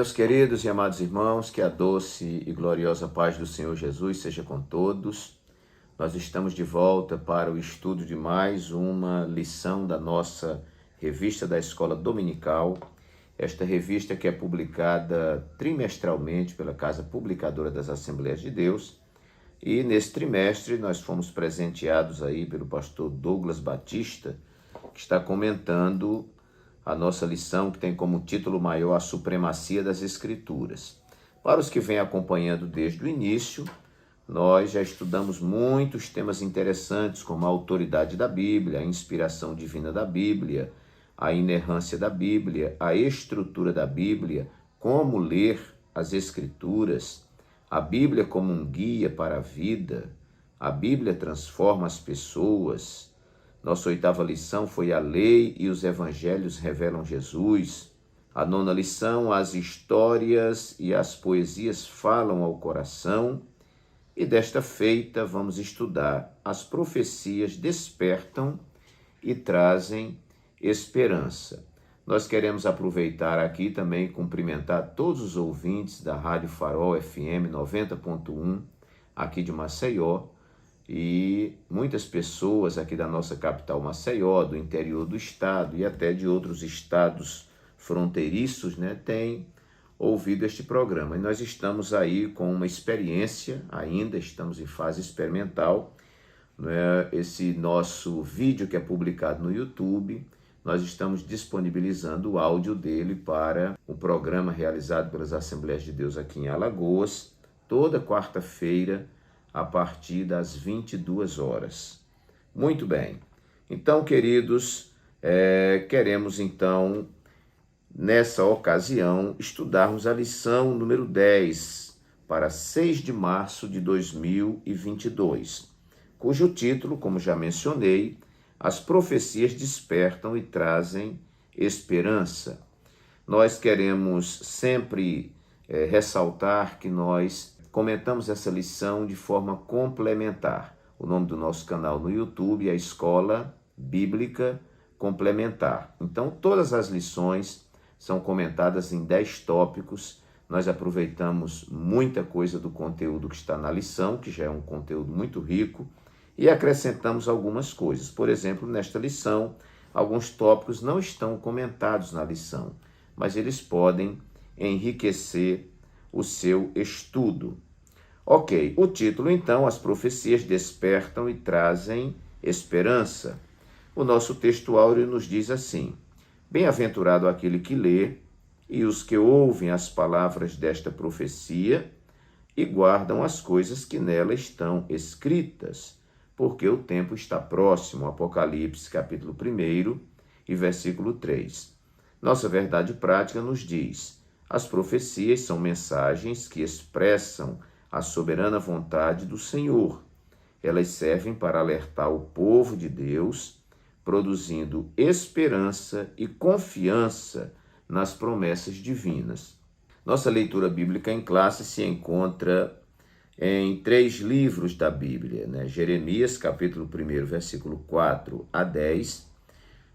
Meus queridos e amados irmãos, que a doce e gloriosa paz do Senhor Jesus seja com todos. Nós estamos de volta para o estudo de mais uma lição da nossa revista da Escola Dominical. Esta revista que é publicada trimestralmente pela Casa Publicadora das Assembleias de Deus. E nesse trimestre nós fomos presenteados aí pelo pastor Douglas Batista, que está comentando a nossa lição, que tem como título maior a supremacia das Escrituras. Para os que vêm acompanhando desde o início, nós já estudamos muitos temas interessantes, como a autoridade da Bíblia, a inspiração divina da Bíblia, a inerrância da Bíblia, a estrutura da Bíblia, como ler as Escrituras, a Bíblia como um guia para a vida, a Bíblia transforma as pessoas. Nossa 8ª lição foi a lei e os evangelhos revelam Jesus. A 9ª lição, as histórias e as poesias falam ao coração. E desta feita vamos estudar as profecias despertam e trazem esperança. Nós queremos aproveitar aqui também e cumprimentar todos os ouvintes da Rádio Farol FM 90.1 aqui de Maceió, e muitas pessoas aqui da nossa capital Maceió, do interior do estado e até de outros estados fronteiriços, têm ouvido este programa. E nós estamos aí com uma experiência, ainda estamos em fase experimental, esse nosso vídeo que é publicado no YouTube, nós estamos disponibilizando o áudio dele para um programa realizado pelas Assembleias de Deus aqui em Alagoas, toda quarta-feira, a partir das 22 horas. Muito bem. Então, queridos, queremos então, nessa ocasião, estudarmos a lição número 10 para 6 de março de 2022, cujo título, como já mencionei, as profecias despertam e trazem esperança. Nós queremos sempre ressaltar que nós comentamos essa lição de forma complementar. O nome do nosso canal no YouTube é a Escola Bíblica Complementar. Então, todas as lições são comentadas em 10 tópicos. Nós aproveitamos muita coisa do conteúdo que está na lição, que já é um conteúdo muito rico, e acrescentamos algumas coisas. Por exemplo, nesta lição, alguns tópicos não estão comentados na lição, mas eles podem enriquecer o seu estudo. Ok, o título então, as profecias despertam e trazem esperança. O nosso texto áureo nos diz assim: bem-aventurado aquele que lê e os que ouvem as palavras desta profecia e guardam as coisas que nela estão escritas, porque o tempo está próximo. Apocalipse, capítulo 1 e versículo 3. Nossa verdade prática nos diz: as profecias são mensagens que expressam a soberana vontade do Senhor. Elas servem para alertar o povo de Deus, produzindo esperança e confiança nas promessas divinas. Nossa leitura bíblica em classe se encontra em 3 livros da Bíblia, Jeremias, capítulo 1, versículo 4 a 10,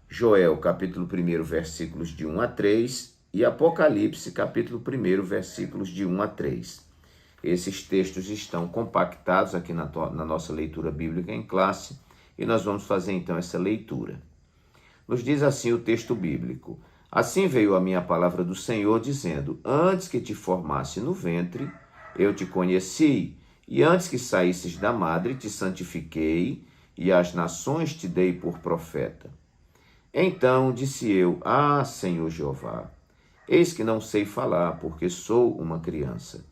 Joel, capítulo 1, versículos de 1 a 3, e Apocalipse, capítulo 1, versículos de 1 a 3. Esses textos estão compactados aqui na nossa leitura bíblica em classe, e nós vamos fazer então essa leitura. Nos diz assim o texto bíblico: assim veio a minha palavra do Senhor, dizendo: antes que te formasse no ventre, eu te conheci, e antes que saísses da madre, te santifiquei, e às nações te dei por profeta. Então disse eu: ah, Senhor Jeová, eis que não sei falar, porque sou uma criança.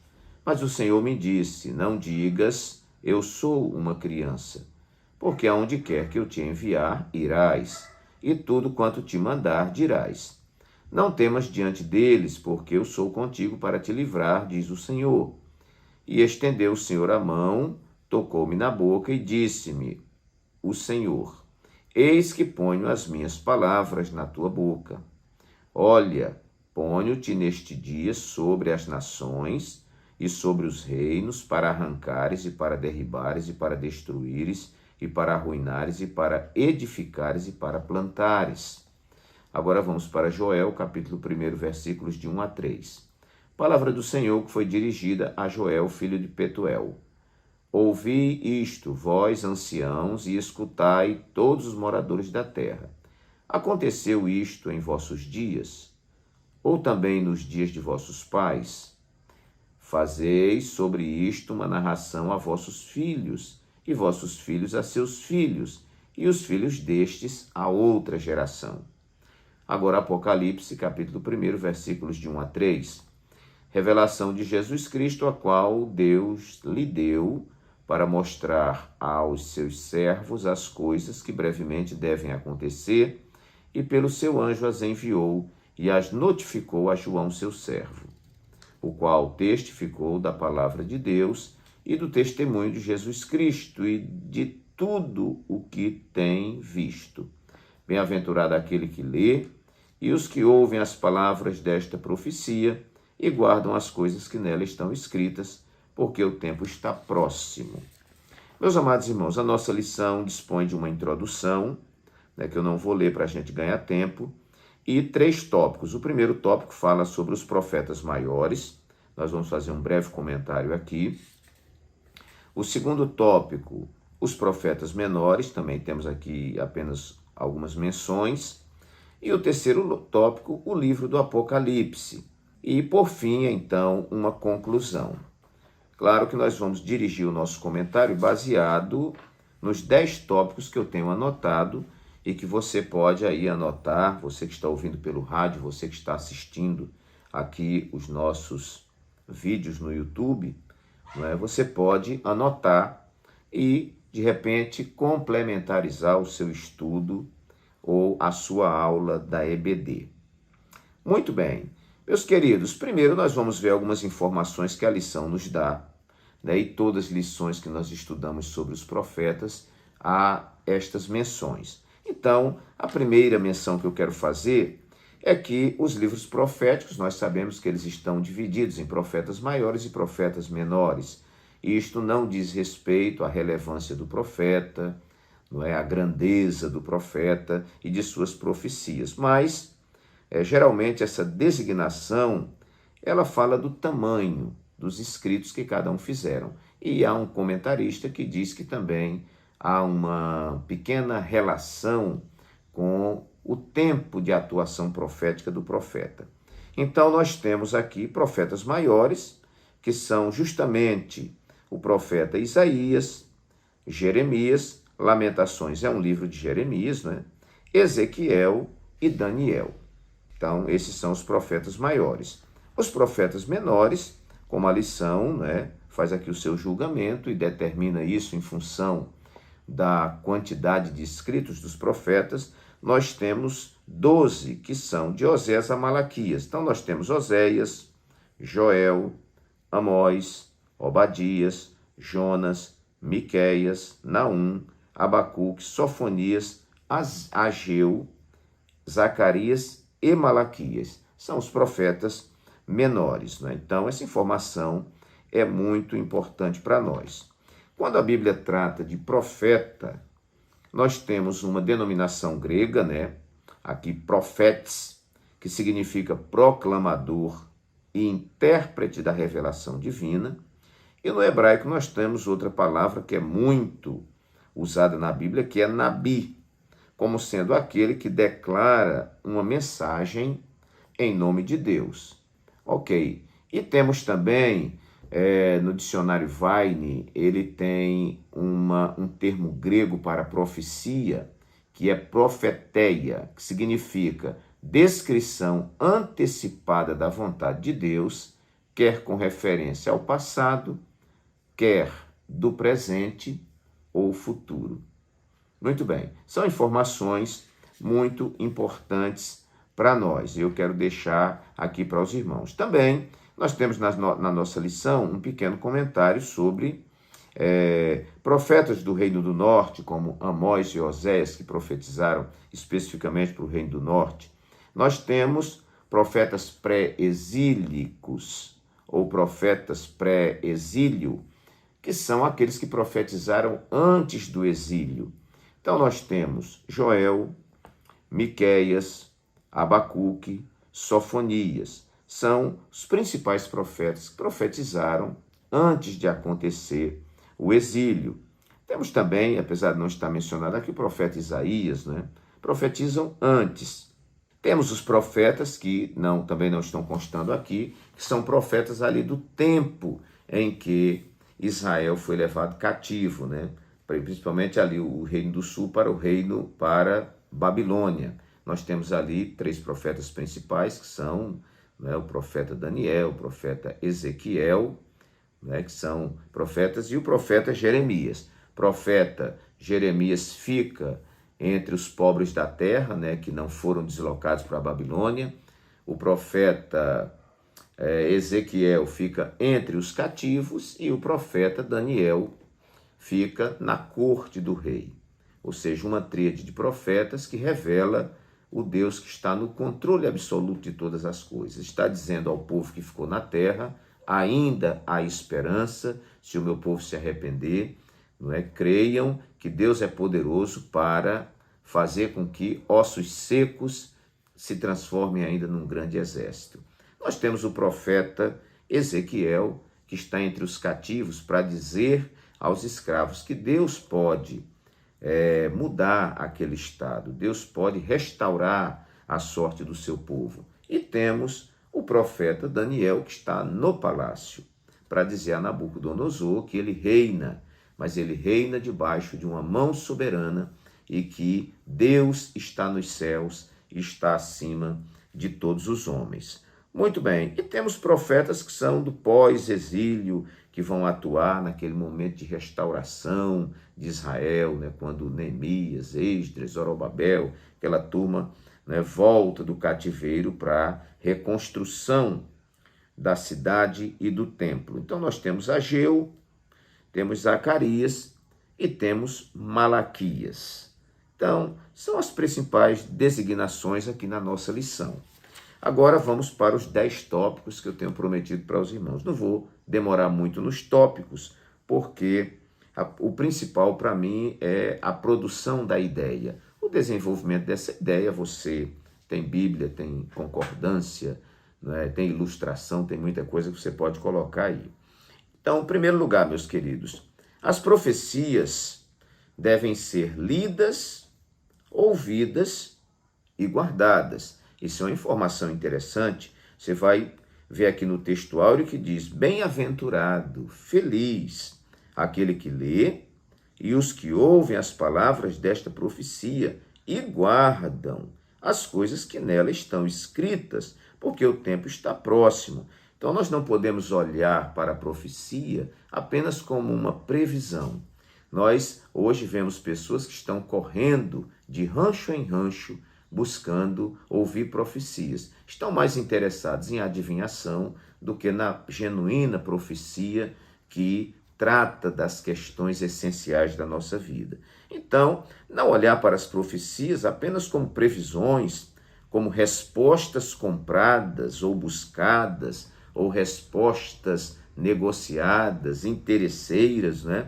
Mas o Senhor me disse: não digas, eu sou uma criança, porque aonde quer que eu te enviar, irás, e tudo quanto te mandar, dirás. Não temas diante deles, porque eu sou contigo para te livrar, diz o Senhor. E estendeu o Senhor a mão, tocou-me na boca e disse-me o Senhor: eis que ponho as minhas palavras na tua boca. Olha, ponho-te neste dia sobre as nações e sobre os reinos, para arrancares e para derribares e para destruíres e para arruinares e para edificares e para plantares. Agora vamos para Joel, capítulo 1, versículos de 1 a 3. Palavra do Senhor que foi dirigida a Joel, filho de Petuel. Ouvi isto, vós, anciãos, e escutai todos os moradores da terra. Aconteceu isto em vossos dias, ou também nos dias de vossos pais? Fazeis sobre isto uma narração a vossos filhos, e vossos filhos a seus filhos, e os filhos destes a outra geração. Agora, Apocalipse, capítulo 1, versículos de 1 a 3. Revelação de Jesus Cristo, a qual Deus lhe deu para mostrar aos seus servos as coisas que brevemente devem acontecer, e pelo seu anjo as enviou e as notificou a João, seu servo, o qual testificou da palavra de Deus e do testemunho de Jesus Cristo e de tudo o que tem visto. Bem-aventurado aquele que lê e os que ouvem as palavras desta profecia e guardam as coisas que nela estão escritas, porque o tempo está próximo. Meus amados irmãos, a nossa lição dispõe de uma introdução, que eu não vou ler para a gente ganhar tempo, e 3 tópicos. O primeiro tópico fala sobre os profetas maiores. Nós vamos fazer um breve comentário aqui. O segundo tópico, os profetas menores. Também temos aqui apenas algumas menções. E o terceiro tópico, o livro do Apocalipse. E, por fim, então, uma conclusão. Claro que nós vamos dirigir o nosso comentário baseado nos 10 tópicos que eu tenho anotado e que você pode aí anotar, você que está ouvindo pelo rádio, você que está assistindo aqui os nossos vídeos no YouTube, você pode anotar e, de repente, complementarizar o seu estudo ou a sua aula da EBD. Muito bem. Meus queridos, primeiro nós vamos ver algumas informações que a lição nos dá, e todas as lições que nós estudamos sobre os profetas, há estas menções. Então, a primeira menção que eu quero fazer é que os livros proféticos, nós sabemos que eles estão divididos em profetas maiores e profetas menores. Isto não diz respeito à relevância do profeta, à grandeza do profeta e de suas profecias, mas geralmente essa designação, ela fala do tamanho dos escritos que cada um fizeram. E há um comentarista que diz que também há uma pequena relação com o tempo de atuação profética do profeta. Então nós temos aqui profetas maiores, que são justamente o profeta Isaías, Jeremias, Lamentações é um livro de Jeremias, Ezequiel e Daniel. Então, esses são os profetas maiores. Os profetas menores, como a lição, faz aqui o seu julgamento e determina isso em função da quantidade de escritos dos profetas, nós temos 12, que são de Osés a Malaquias. Então, nós temos Oséias, Joel, Amós, Obadias, Jonas, Miqueias, Naum, Abacuque, Sofonias, Ageu, Zacarias e Malaquias. São os profetas menores. Então, essa informação é muito importante para nós. Quando a Bíblia trata de profeta, nós temos uma denominação grega, aqui profetes, que significa proclamador e intérprete da revelação divina. E no hebraico nós temos outra palavra que é muito usada na Bíblia, que é nabi, como sendo aquele que declara uma mensagem em nome de Deus. Ok. E temos também, no dicionário Vine, ele tem um termo grego para profecia, que é profeteia, que significa descrição antecipada da vontade de Deus, quer com referência ao passado, quer do presente ou futuro. Muito bem, são informações muito importantes para nós. Eu quero deixar aqui para os irmãos. Também nós temos na nossa lição um pequeno comentário sobre profetas do Reino do Norte, como Amós e Oséias, que profetizaram especificamente para o Reino do Norte. Nós temos profetas pré-exílicos ou profetas pré-exílio, que são aqueles que profetizaram antes do exílio. Então nós temos Joel, Miqueias, Abacuque, Sofonias. são os principais profetas que profetizaram antes de acontecer o exílio. Temos também, apesar de não estar mencionado aqui, o profeta Isaías, né? Profetizam antes. Temos os profetas que também não estão constando aqui, que são profetas ali do tempo em que Israel foi levado cativo, né? Principalmente ali o reino do sul para Babilônia. Nós temos ali 3 profetas principais, que são, né, o profeta Daniel, o profeta Ezequiel, né, que são profetas, e o profeta Jeremias. Profeta Jeremias fica entre os pobres da terra, né, que não foram deslocados para a Babilônia. O profeta Ezequiel fica entre os cativos e o profeta Daniel fica na corte do rei. Ou seja, uma tríade de profetas que revela o Deus que está no controle absoluto de todas as coisas. Está dizendo ao povo que ficou na terra: ainda há esperança, se o meu povo se arrepender, não é? Creiam que Deus é poderoso para fazer com que ossos secos se transformem ainda num grande exército. Nós temos o profeta Ezequiel, que está entre os cativos, para dizer aos escravos que Deus pode mudar aquele estado, Deus pode restaurar a sorte do seu povo. E temos o profeta Daniel, que está no palácio, para dizer a Nabucodonosor que ele reina, mas ele reina debaixo de uma mão soberana e que Deus está nos céus e está acima de todos os homens. Muito bem, e temos profetas que são do pós-exílio, que vão atuar naquele momento de restauração de Israel, né, quando Neemias, Esdras, Zorobabel, aquela turma, né, volta do cativeiro para a reconstrução da cidade e do templo. Então nós temos Ageu, temos Zacarias e temos Malaquias. Então, são as principais designações aqui na nossa lição. Agora vamos para os 10 tópicos que eu tenho prometido para os irmãos. Não vou demorar muito nos tópicos, porque o principal para mim é a produção da ideia. O desenvolvimento dessa ideia, você tem Bíblia, tem concordância, né, tem ilustração, tem muita coisa que você pode colocar aí. Então, em primeiro lugar, meus queridos, as profecias devem ser lidas, ouvidas e guardadas. Isso é uma informação interessante. Você vai ver aqui no texto áureo que diz: bem-aventurado, feliz, aquele que lê e os que ouvem as palavras desta profecia e guardam as coisas que nela estão escritas, porque o tempo está próximo. Então, nós não podemos olhar para a profecia apenas como uma previsão. Nós hoje vemos pessoas que estão correndo de rancho em rancho, buscando ouvir profecias. Estão mais interessados em adivinhação do que na genuína profecia que trata das questões essenciais da nossa vida. Então, não olhar para as profecias apenas como previsões, como respostas compradas ou buscadas, ou respostas negociadas, interesseiras, né?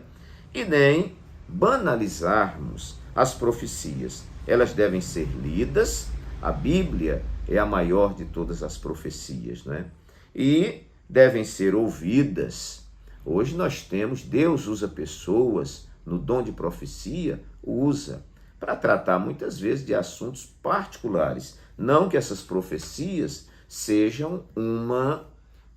E nem banalizarmos as profecias. Elas devem ser lidas, a Bíblia é a maior de todas as profecias, né? E devem ser ouvidas. Hoje nós temos, Deus usa pessoas no dom de profecia, usa para tratar muitas vezes de assuntos particulares. Não que essas profecias sejam uma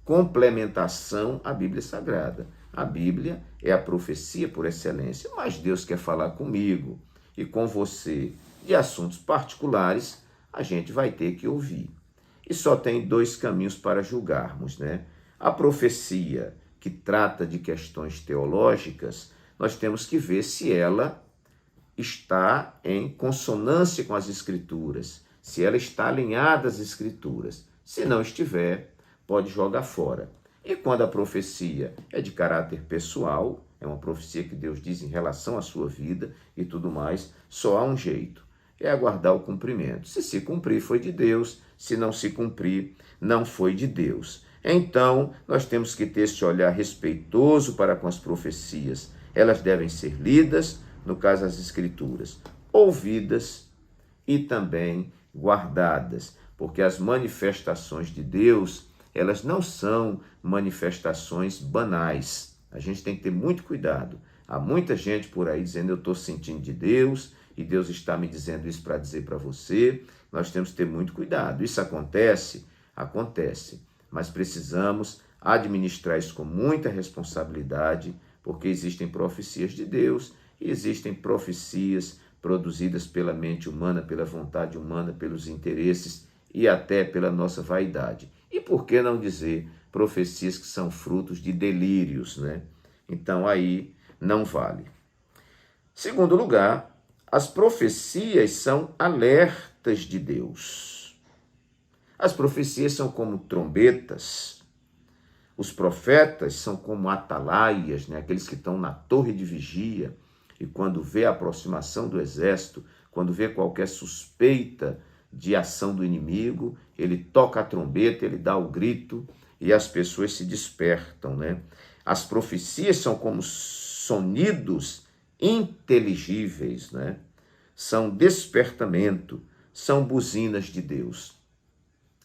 complementação à Bíblia Sagrada. A Bíblia é a profecia por excelência, mas Deus quer falar comigo e com você de assuntos particulares, a gente vai ter que ouvir. E só tem 2 caminhos para julgarmos, né? A profecia que trata de questões teológicas, nós temos que ver se ela está em consonância com as Escrituras, se ela está alinhada às Escrituras. Se não estiver, pode jogar fora. E quando a profecia é de caráter pessoal, é uma profecia que Deus diz em relação à sua vida e tudo mais, só há um jeito, é aguardar o cumprimento. Se cumprir, foi de Deus, se não se cumprir, não foi de Deus. Então, nós temos que ter esse olhar respeitoso para com as profecias. Elas devem ser lidas, no caso as Escrituras, ouvidas e também guardadas, porque as manifestações de Deus, elas não são manifestações banais. A gente tem que ter muito cuidado. Há muita gente por aí dizendo, eu estou sentindo de Deus, e Deus está me dizendo isso para dizer para você. Nós temos que ter muito cuidado. Isso acontece? Acontece. Mas precisamos administrar isso com muita responsabilidade, porque existem profecias de Deus e existem profecias produzidas pela mente humana, pela vontade humana, pelos interesses e até pela nossa vaidade. E por que não dizer profecias que são frutos de delírios, né? Então aí não vale. Segundo lugar, as profecias são alertas de Deus. As profecias são como trombetas. Os profetas são como atalaias, né? Aqueles que estão na torre de vigia e quando vê a aproximação do exército, quando vê qualquer suspeita de ação do inimigo, ele toca a trombeta, ele dá o grito e as pessoas se despertam, né? As profecias são como sonidos inteligíveis, né? São despertamento, são buzinas de Deus.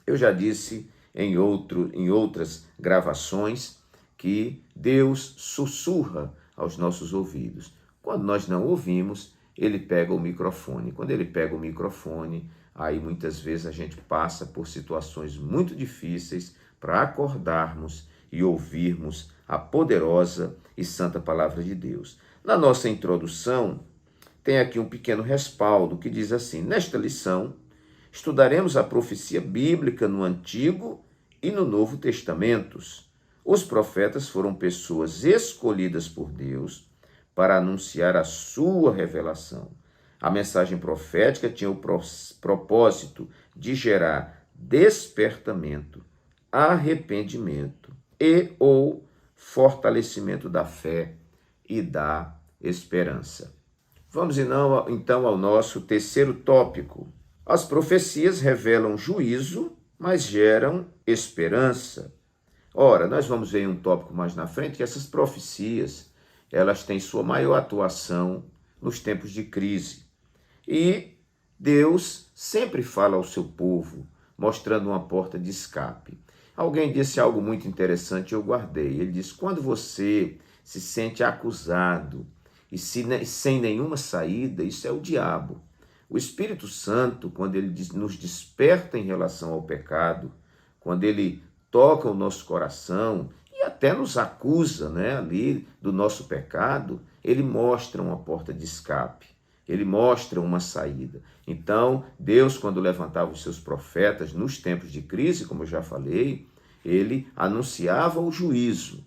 Eu já disse em outras gravações que Deus sussurra aos nossos ouvidos. Quando nós não ouvimos, ele pega o microfone. Quando ele pega o microfone, aí muitas vezes a gente passa por situações muito difíceis para acordarmos e ouvirmos a poderosa e santa palavra de Deus. Na nossa introdução, tem aqui um pequeno respaldo que diz assim: nesta lição, estudaremos a profecia bíblica no Antigo e no Novo Testamentos. Os profetas foram pessoas escolhidas por Deus para anunciar a sua revelação. A mensagem profética tinha o propósito de gerar despertamento, arrependimento e ou fortalecimento da fé e da esperança. Vamos então ao nosso terceiro tópico. As profecias revelam juízo, mas geram esperança. Ora, nós vamos ver em um tópico mais na frente que essas profecias, elas têm sua maior atuação nos tempos de crise. E Deus sempre fala ao seu povo, mostrando uma porta de escape. Alguém disse algo muito interessante, eu guardei. Ele disse, quando você se sente acusado e sem nenhuma saída, isso é o diabo. O Espírito Santo, quando ele nos desperta em relação ao pecado, quando ele toca o nosso coração e até nos acusa, né, ali do nosso pecado, ele mostra uma porta de escape, ele mostra uma saída. Então, Deus, quando levantava os seus profetas nos tempos de crise, como eu já falei, ele anunciava o juízo.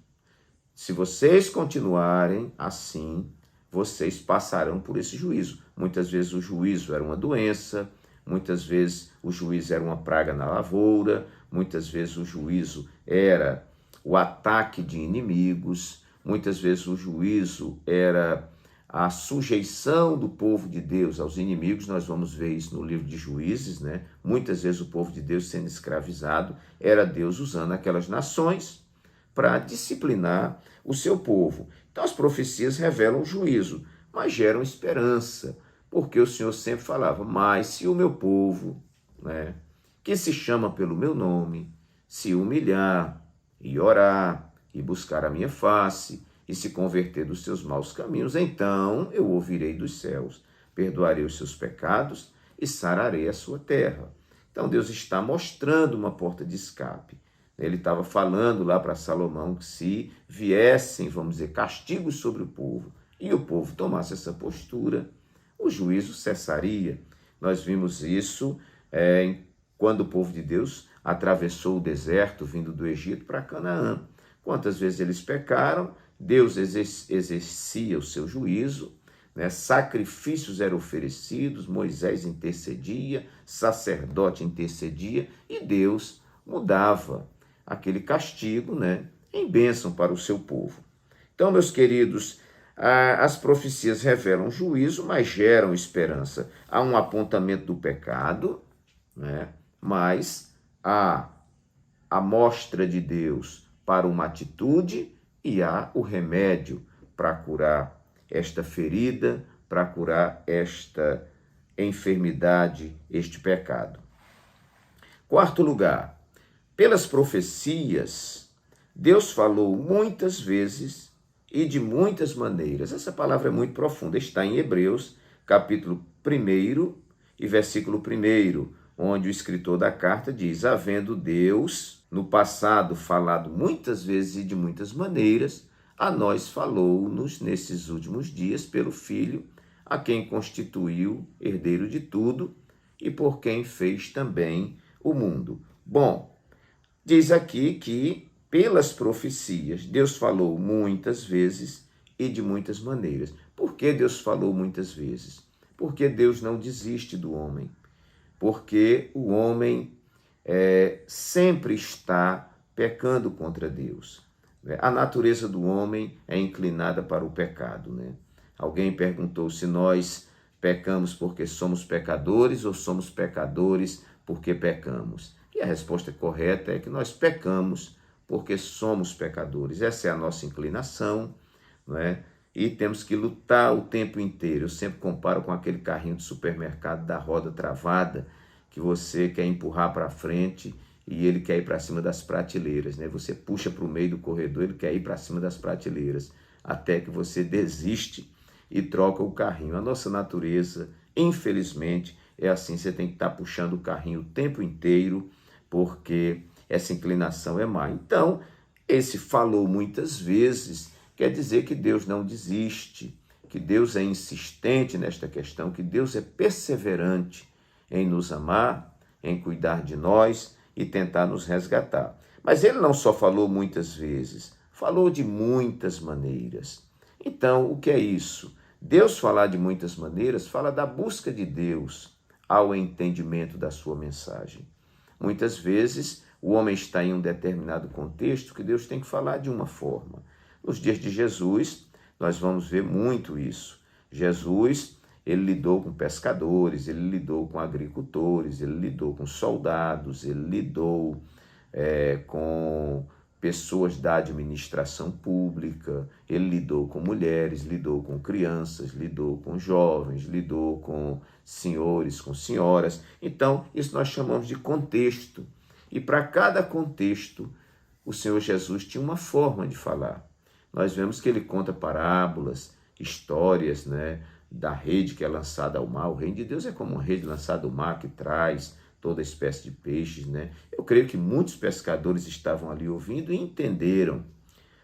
Se vocês continuarem assim, vocês passarão por esse juízo. Muitas vezes o juízo era uma doença, muitas vezes o juízo era uma praga na lavoura, muitas vezes o juízo era o ataque de inimigos, muitas vezes o juízo era a sujeição do povo de Deus aos inimigos. Nós vamos ver isso no livro de Juízes, né? Muitas vezes o povo de Deus sendo escravizado, era Deus usando aquelas nações para disciplinar o seu povo. Então as profecias revelam juízo, mas geram esperança, porque o Senhor sempre falava, mas se o meu povo, né, que se chama pelo meu nome, se humilhar e orar e buscar a minha face e se converter dos seus maus caminhos, então eu ouvirei dos céus, perdoarei os seus pecados e sararei a sua terra. Então Deus está mostrando uma porta de escape. Ele estava falando lá para Salomão que se viessem, vamos dizer, castigos sobre o povo e o povo tomasse essa postura, o juízo cessaria. Nós vimos isso quando o povo de Deus atravessou o deserto vindo do Egito para Canaã. Quantas vezes eles pecaram, Deus exercia o seu juízo, né? Sacrifícios eram oferecidos, Moisés intercedia, sacerdote intercedia e Deus mudava aquele castigo, né, em bênção para o seu povo. Então, meus queridos, as profecias revelam juízo, mas geram esperança. Há um apontamento do pecado, né, mas há a mostra de Deus para uma atitude e há o remédio para curar esta ferida, para curar esta enfermidade, este pecado. Quarto lugar, Pelas profecias, Deus falou muitas vezes e de muitas maneiras. Essa palavra é muito profunda, está em Hebreus, capítulo 1 e versículo 1, onde o escritor da carta diz: havendo Deus no passado falado muitas vezes e de muitas maneiras, a nós falou-nos nesses últimos dias pelo Filho, a quem constituiu herdeiro de tudo e por quem fez também o mundo. Bom, diz aqui que pelas profecias Deus falou muitas vezes e de muitas maneiras. Por que Deus falou muitas vezes? Porque Deus não desiste do homem. Porque o homem sempre está pecando contra Deus. A natureza do homem é inclinada para o pecado, né? Alguém perguntou se nós pecamos porque somos pecadores ou somos pecadores porque pecamos. E a resposta correta é que nós pecamos porque somos pecadores. Essa é a nossa inclinação, não é? E temos que lutar o tempo inteiro. Eu sempre comparo com aquele carrinho de supermercado da roda travada, que você quer empurrar para frente e ele quer ir para cima das prateleiras, né? Você puxa para o meio do corredor, ele quer ir para cima das prateleiras, até que você desiste e troca o carrinho. A nossa natureza, infelizmente, é assim. Você tem que estar puxando o carrinho o tempo inteiro, porque essa inclinação é má. Então, esse falou muitas vezes quer dizer que Deus não desiste, que Deus é insistente nesta questão, que Deus é perseverante em nos amar, em cuidar de nós e tentar nos resgatar. Mas ele não só falou muitas vezes, falou de muitas maneiras. Então, o que é isso? Deus falar de muitas maneiras fala da busca de Deus ao entendimento da sua mensagem. Muitas vezes, o homem está em um determinado contexto que Deus tem que falar de uma forma. Nos dias de Jesus, nós vamos ver muito isso. Jesus, ele lidou com pescadores, ele lidou com agricultores, ele lidou com soldados, ele lidou com pessoas da administração pública, ele lidou com mulheres, lidou com crianças, lidou com jovens, lidou com senhores, com senhoras. Então, isso nós chamamos de contexto. E para cada contexto, o Senhor Jesus tinha uma forma de falar. Nós vemos que ele conta parábolas, histórias, né, da rede que é lançada ao mar. O reino de Deus é como uma rede lançada ao mar que traz toda espécie de peixes, né? Eu creio que muitos pescadores estavam ali ouvindo e entenderam.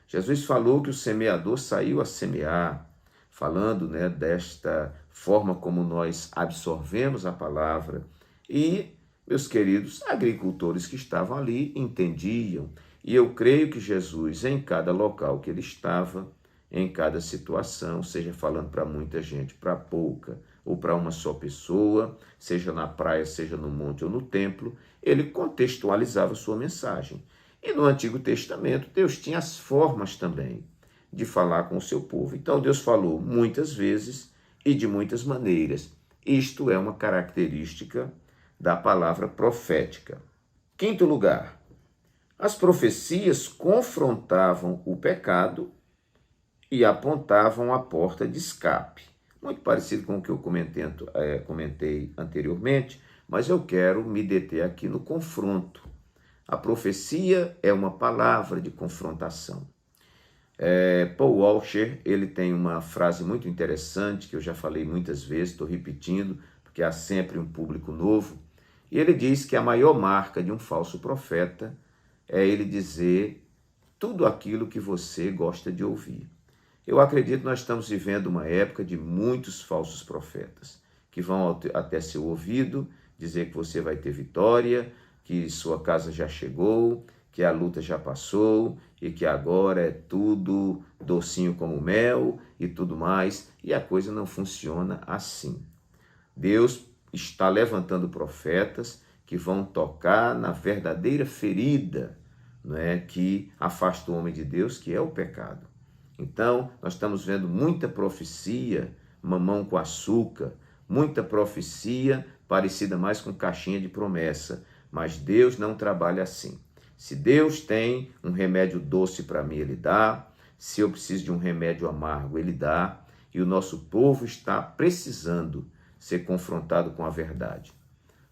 Jesus falou que o semeador saiu a semear, falando, né, desta forma como nós absorvemos a palavra. E, meus queridos, agricultores que estavam ali entendiam. E eu creio que Jesus, em cada local que ele estava, em cada situação, seja falando para muita gente, para pouca, ou para uma só pessoa, seja na praia, seja no monte ou no templo, ele contextualizava sua mensagem. E no Antigo Testamento, Deus tinha as formas também de falar com o seu povo. Então, Deus falou muitas vezes e de muitas maneiras. Isto é uma característica da palavra profética. Quinto lugar, as profecias confrontavam o pecado e apontavam a porta de escape. Muito parecido com o que eu comentei anteriormente, mas eu quero me deter aqui no confronto. A profecia é uma palavra de confrontação. Paul Washer, ele tem uma frase muito interessante, que eu já falei muitas vezes, estou repetindo, porque há sempre um público novo, e ele diz que a maior marca de um falso profeta é ele dizer tudo aquilo que você gosta de ouvir. Eu acredito que nós estamos vivendo uma época de muitos falsos profetas, que vão até seu ouvido dizer que você vai ter vitória, que sua casa já chegou, que a luta já passou e que agora é tudo docinho como mel e tudo mais, e a coisa não funciona assim. Deus está levantando profetas que vão tocar na verdadeira ferida, não é, que afasta o homem de Deus, que é o pecado. Então, nós estamos vendo muita profecia, mamão com açúcar, muita profecia parecida mais com caixinha de promessa, mas Deus não trabalha assim. Se Deus tem um remédio doce para mim, Ele dá. Se eu preciso de um remédio amargo, Ele dá. E o nosso povo está precisando ser confrontado com a verdade.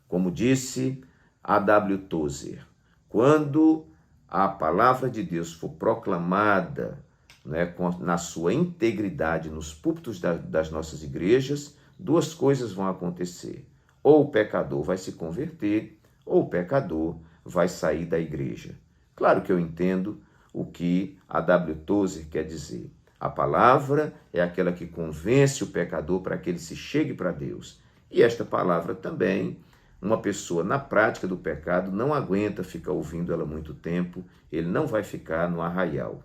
Como disse A.W. Tozer, Quando a palavra de Deus for proclamada, né, na sua integridade nos púlpitos das nossas igrejas, duas coisas vão acontecer. Ou o pecador vai se converter, ou o pecador vai sair da igreja. Claro que eu entendo o que a W. Tozer quer dizer. A palavra é aquela que convence o pecador para que ele se chegue para Deus. E esta palavra também, uma pessoa na prática do pecado não aguenta ficar ouvindo ela muito tempo, ele não vai ficar no arraial.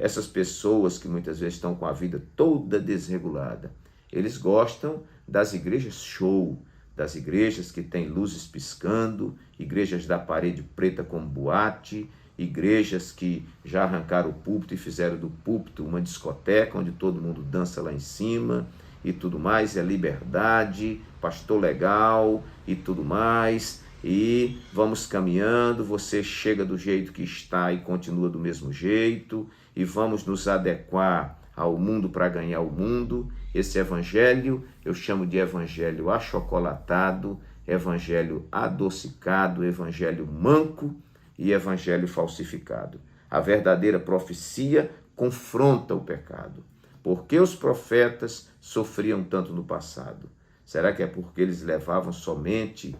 Essas pessoas que muitas vezes estão com a vida toda desregulada, eles gostam das igrejas show, das igrejas que têm luzes piscando, igrejas da parede preta como boate, igrejas que já arrancaram o púlpito e fizeram do púlpito uma discoteca onde todo mundo dança lá em cima e tudo mais, é liberdade, pastor legal e tudo mais, e vamos caminhando, você chega do jeito que está e continua do mesmo jeito, e vamos nos adequar ao mundo para ganhar o mundo. Esse evangelho eu chamo de evangelho achocolatado, evangelho adocicado, evangelho manco e evangelho falsificado. A verdadeira profecia confronta o pecado. Por que os profetas sofriam tanto no passado? Será que é porque eles levavam somente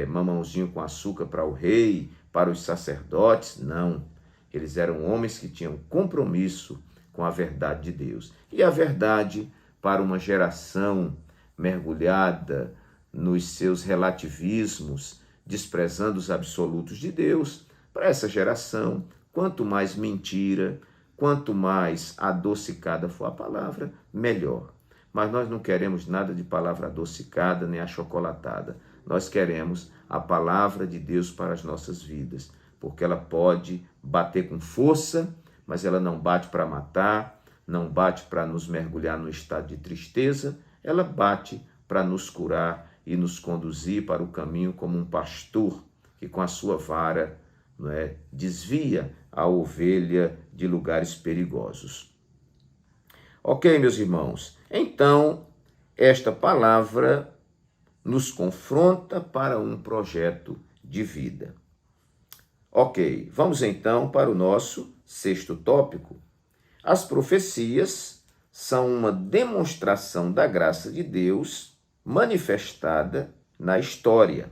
mamãozinho com açúcar para o rei, para os sacerdotes? Não. Eles eram homens que tinham compromisso com a verdade de Deus. E a verdade, para uma geração mergulhada nos seus relativismos, desprezando os absolutos de Deus, para essa geração, quanto mais mentira, quanto mais adocicada for a palavra, melhor. Mas nós não queremos nada de palavra adocicada nem achocolatada. Nós queremos a palavra de Deus para as nossas vidas, porque ela pode bater com força, mas ela não bate para matar, não bate para nos mergulhar no estado de tristeza, ela bate para nos curar e nos conduzir para o caminho como um pastor que com a sua vara desvia a ovelha de lugares perigosos. Ok, meus irmãos, então esta palavra nos confronta para um projeto de vida. Ok, vamos então para o nosso sexto tópico. As profecias são uma demonstração da graça de Deus manifestada na história.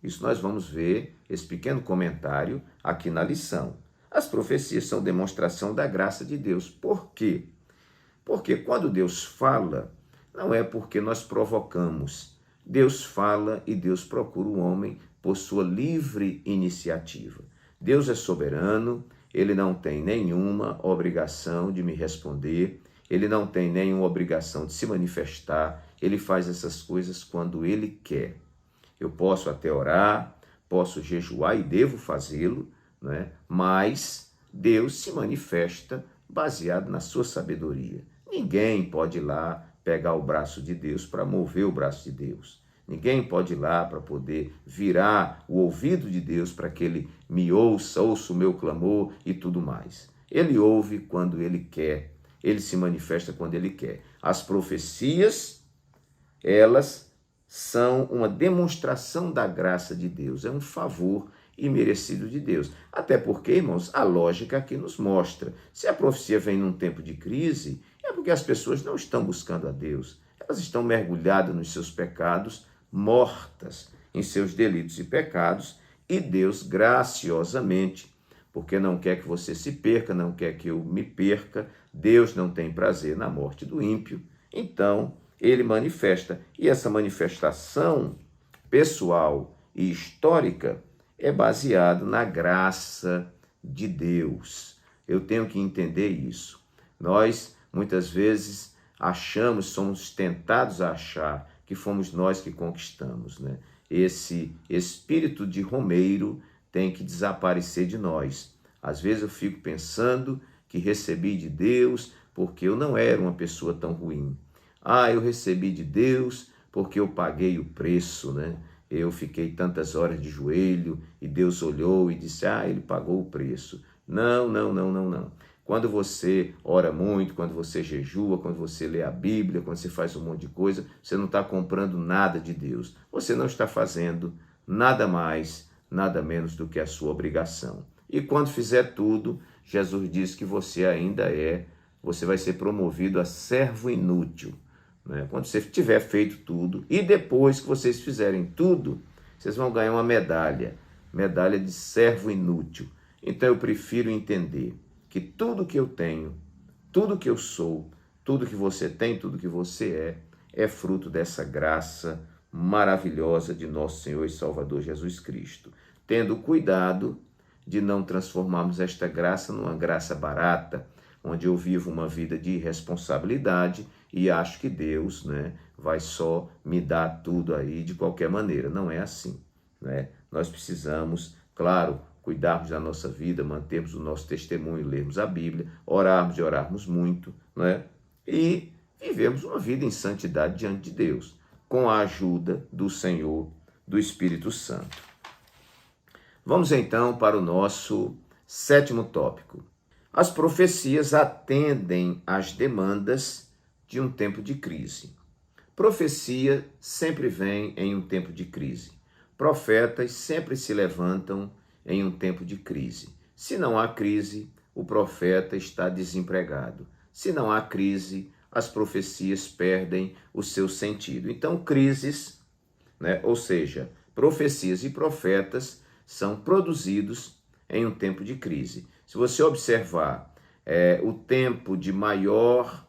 Isso nós vamos ver, esse pequeno comentário aqui na lição. As profecias são demonstração da graça de Deus. Por quê? Porque quando Deus fala, não é porque nós provocamos. Deus fala e Deus procura o homem por sua livre iniciativa. Deus é soberano, ele não tem nenhuma obrigação de me responder, ele não tem nenhuma obrigação de se manifestar, ele faz essas coisas quando ele quer. Eu posso até orar, posso jejuar e devo fazê-lo, mas Deus se manifesta baseado na sua sabedoria. Ninguém pode ir lá pegar o braço de Deus para mover o braço de Deus. Ninguém pode ir lá para poder virar o ouvido de Deus para que ele me ouça o meu clamor e tudo mais. Ele ouve quando ele quer, ele se manifesta quando ele quer. As profecias, elas são uma demonstração da graça de Deus, é um favor imerecido de Deus. Até porque, irmãos, a lógica aqui nos mostra, se a profecia vem num tempo de crise, é porque as pessoas não estão buscando a Deus, elas estão mergulhadas nos seus pecados, mortas em seus delitos e pecados, e Deus graciosamente, porque não quer que você se perca, não quer que eu me perca, Deus não tem prazer na morte do ímpio, então ele manifesta, e essa manifestação pessoal e histórica é baseada na graça de Deus. Eu tenho que entender isso. Nós, muitas vezes, somos tentados a achar que fomos nós que conquistamos, Esse espírito de romeiro tem que desaparecer de nós. Às vezes eu fico pensando que recebi de Deus porque eu não era uma pessoa tão ruim. Eu recebi de Deus porque eu paguei o preço, Eu fiquei tantas horas de joelho e Deus olhou e disse, ele pagou o preço. Não. Quando você ora muito, quando você jejua, quando você lê a Bíblia, quando você faz um monte de coisa, você não está comprando nada de Deus. Você não está fazendo nada mais nada menos do que a sua obrigação. E quando fizer tudo, Jesus diz que você vai ser promovido a servo inútil, né? Quando você tiver feito tudo, e depois que vocês fizerem tudo, vocês vão ganhar uma medalha de servo inútil. Então eu prefiro entender que tudo que eu tenho, tudo que eu sou, tudo que você tem, tudo que você é fruto dessa graça maravilhosa de nosso Senhor e Salvador Jesus Cristo. Tendo cuidado de não transformarmos esta graça numa graça barata, onde eu vivo uma vida de irresponsabilidade e acho que Deus, né, vai só me dar tudo aí de qualquer maneira. Não é assim, né? Nós precisamos, claro, cuidarmos da nossa vida, mantermos o nosso testemunho, lermos a Bíblia, orarmos e orarmos muito, né? E vivemos uma vida em santidade diante de Deus, com a ajuda do Senhor, do Espírito Santo. Vamos então para o nosso 7º tópico. As profecias atendem às demandas de um tempo de crise. Profecia sempre vem em um tempo de crise. Profetas sempre se levantam em um tempo de crise. Se não há crise, o profeta está desempregado. Se não há crise, as profecias perdem o seu sentido. Então, crises, né? Ou seja, profecias e profetas são produzidos em um tempo de crise. Se você observar o tempo de maior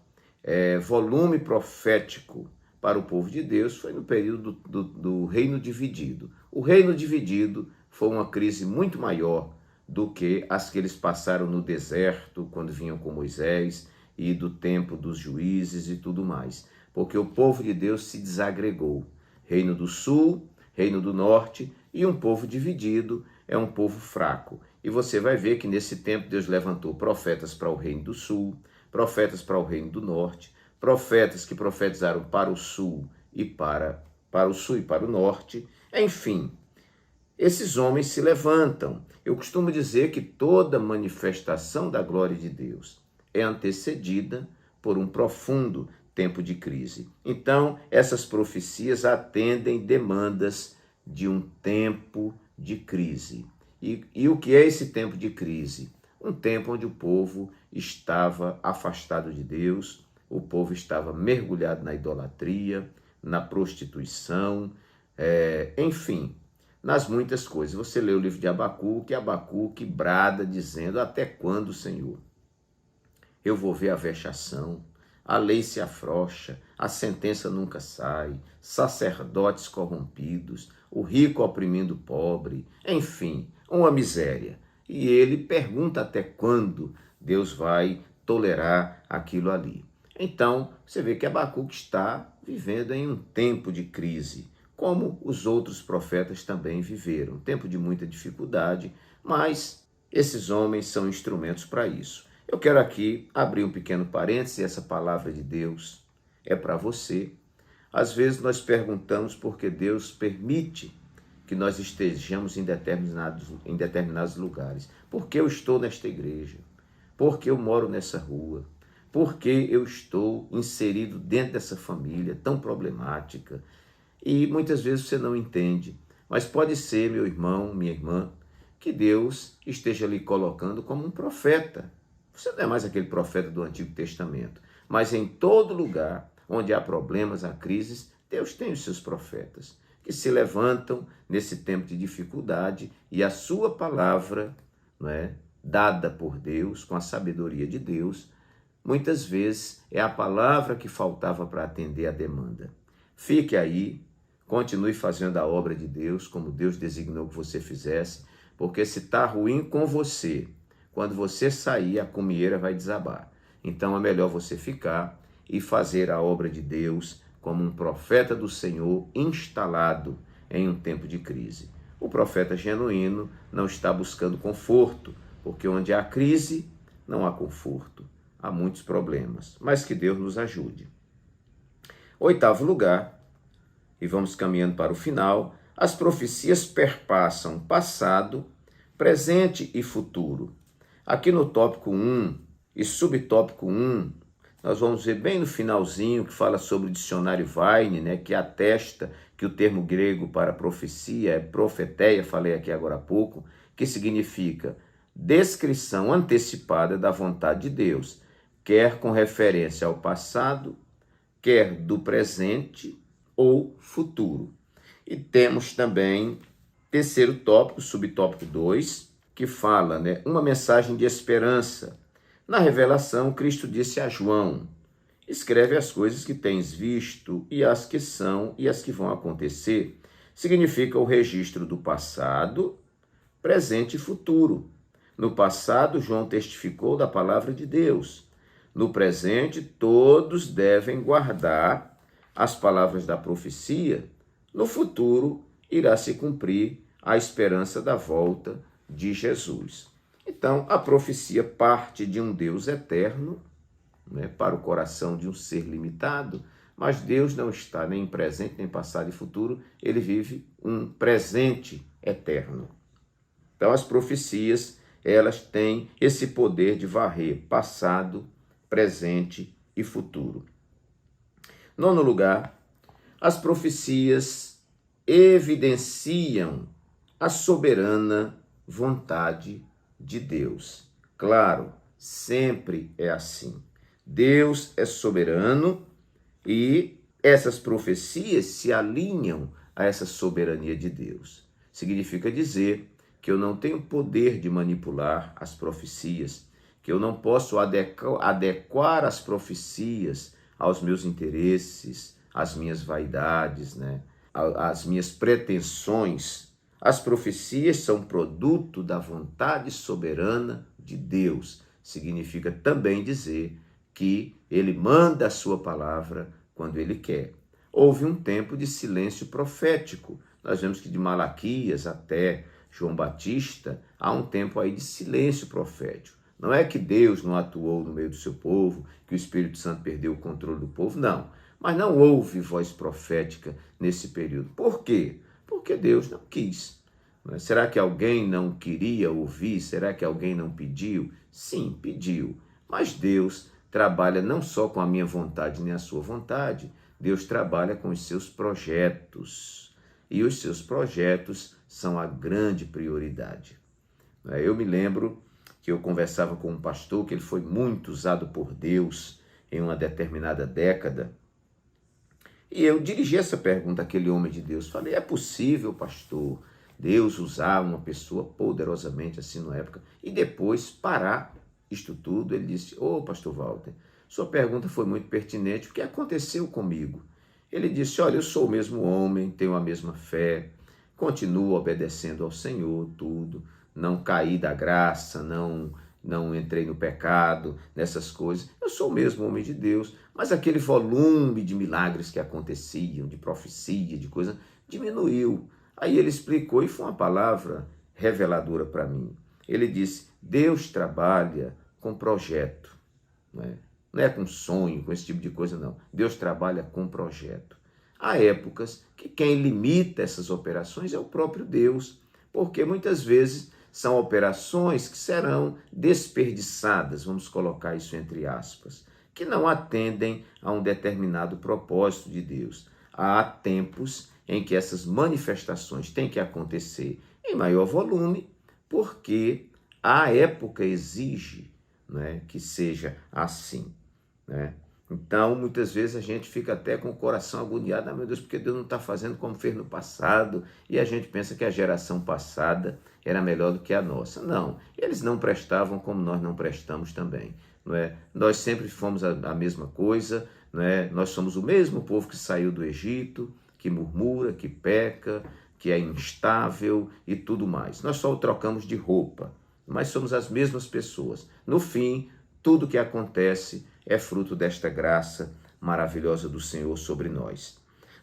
volume profético para o povo de Deus foi no período do reino dividido. O reino dividido foi uma crise muito maior do que as que eles passaram no deserto, quando vinham com Moisés, e do tempo dos juízes e tudo mais. Porque o povo de Deus se desagregou. Reino do sul, reino do norte, e um povo dividido é um povo fraco. E você vai ver que nesse tempo Deus levantou profetas para o reino do sul, profetas para o reino do norte, profetas que profetizaram para o sul e para o sul e para o norte. Enfim, esses homens se levantam. Eu costumo dizer que toda manifestação da glória de Deus é antecedida por um profundo tempo de crise. Então, essas profecias atendem demandas de um tempo de crise. E o que é esse tempo de crise? Um tempo onde o povo estava afastado de Deus, o povo estava mergulhado na idolatria, na prostituição, enfim, nas muitas coisas. Você lê o livro de Abacuque brada dizendo: até quando, Senhor? Eu vou ver a vexação, a lei se afrouxa, a sentença nunca sai, sacerdotes corrompidos, o rico oprimindo o pobre, enfim, uma miséria. E ele pergunta até quando Deus vai tolerar aquilo ali. Então, você vê que Abacuque está vivendo em um tempo de crise, como os outros profetas também viveram. Um tempo de muita dificuldade, mas esses homens são instrumentos para isso. Eu quero aqui abrir um pequeno parêntese, essa palavra de Deus é para você. Às vezes nós perguntamos por que Deus permite que nós estejamos em determinados lugares. Por que eu estou nesta igreja? Por que eu moro nessa rua? Por que eu estou inserido dentro dessa família tão problemática? E muitas vezes você não entende, mas pode ser, meu irmão, minha irmã, que Deus esteja lhe colocando como um profeta. Você não é mais aquele profeta do Antigo Testamento, mas em todo lugar onde há problemas, há crises, Deus tem os seus profetas, que se levantam nesse tempo de dificuldade e a sua palavra, não é, dada por Deus, com a sabedoria de Deus, muitas vezes é a palavra que faltava para atender a demanda. Fique aí, continue fazendo a obra de Deus, como Deus designou que você fizesse, porque se está ruim com você, quando você sair, a cumieira vai desabar. Então é melhor você ficar e fazer a obra de Deus como um profeta do Senhor instalado em um tempo de crise. O profeta genuíno não está buscando conforto, porque onde há crise, não há conforto. Há muitos problemas, mas que Deus nos ajude. 8º lugar, e vamos caminhando para o final, as profecias perpassam passado, presente e futuro. Aqui no tópico 1 e subtópico 1, nós vamos ver bem no finalzinho que fala sobre o dicionário Vine, né, que atesta que o termo grego para profecia é profeteia, falei aqui agora há pouco, que significa descrição antecipada da vontade de Deus, quer com referência ao passado, quer do presente ou futuro. E temos também terceiro tópico, subtópico 2, que fala, uma mensagem de esperança. Na revelação, Cristo disse a João: escreve as coisas que tens visto e as que são e as que vão acontecer. Significa o registro do passado, presente e futuro. No passado, João testificou da palavra de Deus. No presente, todos devem guardar as palavras da profecia. No futuro, irá se cumprir a esperança da volta de Jesus. Então, a profecia parte de um Deus eterno, para o coração de um ser limitado, mas Deus não está nem em presente, nem passado e futuro, ele vive um presente eterno. Então, as profecias, elas têm esse poder de varrer passado, presente e futuro. Nono lugar, as profecias evidenciam a soberana vontade de Deus. Claro, sempre é assim. Deus é soberano e essas profecias se alinham a essa soberania de Deus. Significa dizer que eu não tenho poder de manipular as profecias, que eu não posso adequar as profecias aos meus interesses, às minhas vaidades, às minhas pretensões. As profecias são produto da vontade soberana de Deus. Significa também dizer que ele manda a sua palavra quando ele quer. Houve um tempo de silêncio profético. Nós vemos que de Malaquias até João Batista, há um tempo aí de silêncio profético. Não é que Deus não atuou no meio do seu povo, que o Espírito Santo perdeu o controle do povo, não. Mas não houve voz profética nesse período. Por quê? Porque Deus não quis. Será que alguém não queria ouvir? Será que alguém não pediu? Sim, pediu. Mas Deus trabalha não só com a minha vontade nem a sua vontade. Deus trabalha com os seus projetos. E os seus projetos são a grande prioridade. Eu me lembro que eu conversava com um pastor que ele foi muito usado por Deus em uma determinada década. E eu dirigi essa pergunta àquele homem de Deus. Falei, é possível, pastor, Deus usar uma pessoa poderosamente assim na época e depois parar isto tudo? Ele disse, pastor Walter, sua pergunta foi muito pertinente porque aconteceu comigo. Ele disse, olha, eu sou o mesmo homem, tenho a mesma fé, continuo obedecendo ao Senhor, tudo, não caí da graça, não entrei no pecado, nessas coisas. Eu sou o mesmo homem de Deus, mas aquele volume de milagres que aconteciam, de profecia, de coisa, diminuiu. Aí ele explicou e foi uma palavra reveladora para mim. Ele disse, Deus trabalha com projeto, não é com sonho, com esse tipo de coisa, não. Deus trabalha com projeto. Há épocas que quem limita essas operações é o próprio Deus, porque muitas vezes são operações que serão desperdiçadas, vamos colocar isso entre aspas, que não atendem a um determinado propósito de Deus. Há tempos em que essas manifestações têm que acontecer em maior volume, porque a época exige, que seja assim. Então, muitas vezes a gente fica até com o coração agoniado, meu Deus, porque Deus não está fazendo como fez no passado, e a gente pensa que a geração passada era melhor do que a nossa. Não, eles não prestavam como nós não prestamos também. Nós sempre fomos a mesma coisa, nós somos o mesmo povo que saiu do Egito, que murmura, que peca, que é instável e tudo mais. Nós só trocamos de roupa, mas somos as mesmas pessoas. No fim, tudo que acontece é fruto desta graça maravilhosa do Senhor sobre nós.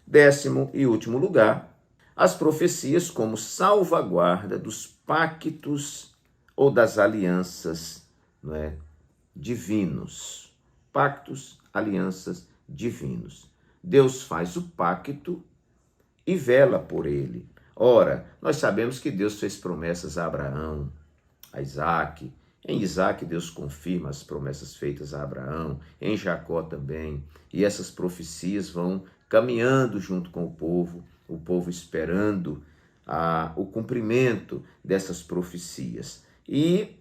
10º e último lugar, as profecias como salvaguarda dos pactos ou das alianças divinos. Pactos, alianças divinos. Deus faz o pacto e vela por ele. Ora, nós sabemos que Deus fez promessas a Abraão, a Isaac. Em Isaac, Deus confirma as promessas feitas a Abraão, em Jacó também. E essas profecias vão caminhando junto com o povo o povo esperando o cumprimento dessas profecias. E,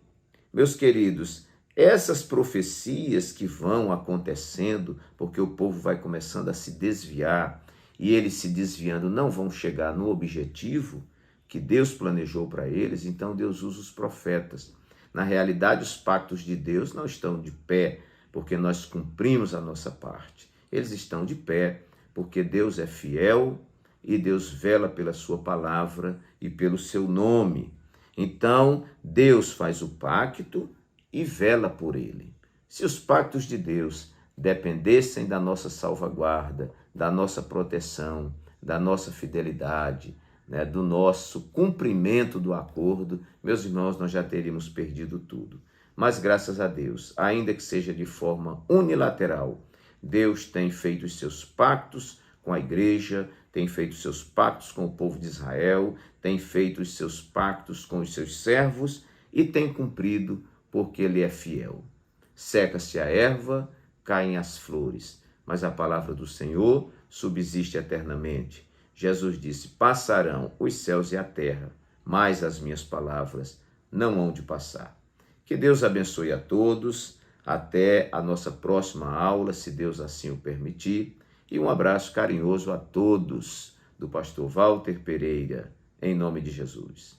meus queridos, essas profecias que vão acontecendo, porque o povo vai começando a se desviar, e eles se desviando não vão chegar no objetivo que Deus planejou para eles, então Deus usa os profetas. Na realidade, os pactos de Deus não estão de pé porque nós cumprimos a nossa parte. Eles estão de pé porque Deus é fiel e Deus vela pela sua palavra e pelo seu nome. Então, Deus faz o pacto e vela por ele. Se os pactos de Deus dependessem da nossa salvaguarda, da nossa proteção, da nossa fidelidade, do nosso cumprimento do acordo, meus irmãos, nós já teríamos perdido tudo. Mas graças a Deus, ainda que seja de forma unilateral, Deus tem feito os seus pactos com a igreja, tem feito os seus pactos com o povo de Israel, tem feito os seus pactos com os seus servos e tem cumprido porque ele é fiel. Seca-se a erva, caem as flores, mas a palavra do Senhor subsiste eternamente. Jesus disse, passarão os céus e a terra, mas as minhas palavras não hão de passar. Que Deus abençoe a todos, até a nossa próxima aula, se Deus assim o permitir, e um abraço carinhoso a todos, do pastor Walter Pereira, em nome de Jesus.